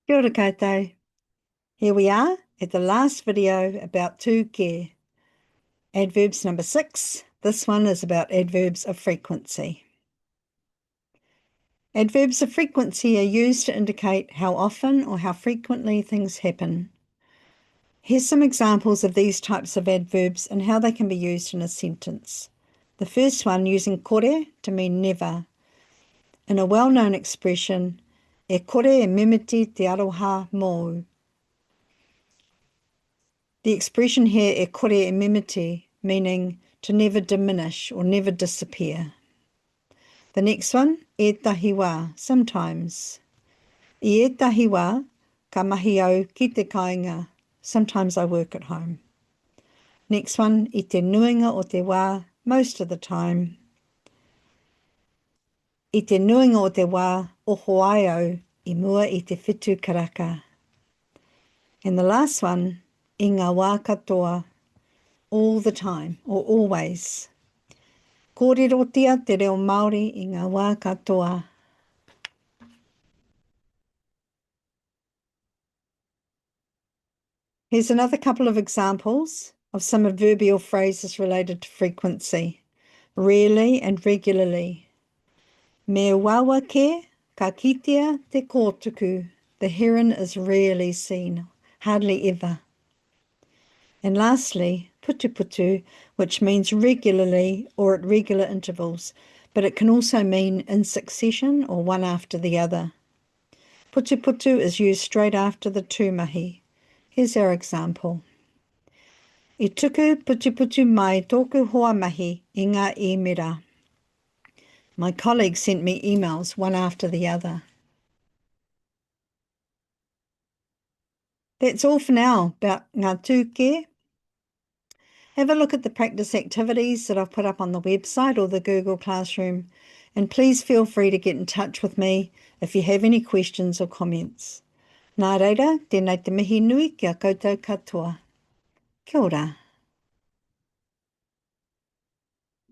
Kia ora koutou. Here we are at the last video about tūkē. Adverbs number 6. This one is about adverbs of frequency. Adverbs of frequency are used to indicate how often or how frequently things happen. Here's some examples of these types of adverbs and how they can be used in a sentence. The first one, using kore to mean never. In a well-known expression, e kore e mimiti te aroha mō. The expression here, e kore e mimiti, meaning to never diminish or never disappear. The next one, ētahi wā, sometimes. I ētahi wā, ka mahi au ki te kāinga. Sometimes I work at home. Next one, i te nuinga o te wā, most of the time. I te nuinga o te wā, oho ai au, I mua i te whitu karaka. And the last one, I ngā wā katoa, all the time or always. Kōrerotia te reo Māori I ngā wā katoa. Here's another couple of examples of some adverbial phrases related to frequency. Rarely and regularly. Me uaua ke, ka kitea te koutou. The heron is rarely seen, hardly ever. And lastly, putuputu, which means regularly or at regular intervals, but it can also mean in succession or one after the other. Putuputu is used straight after the tūmahi. Here's our example. I tuku putuputu mai tōku hoa mahi I ngā emera. My colleague sent me emails one after the other. That's all for now about ngā tūkē. Have a look at the practice activities that I've put up on the website or the Google Classroom, and please feel free to get in touch with me if you have any questions or comments. Nā reira, tēnei te mihi nui kia koutou katoa. Kia ora.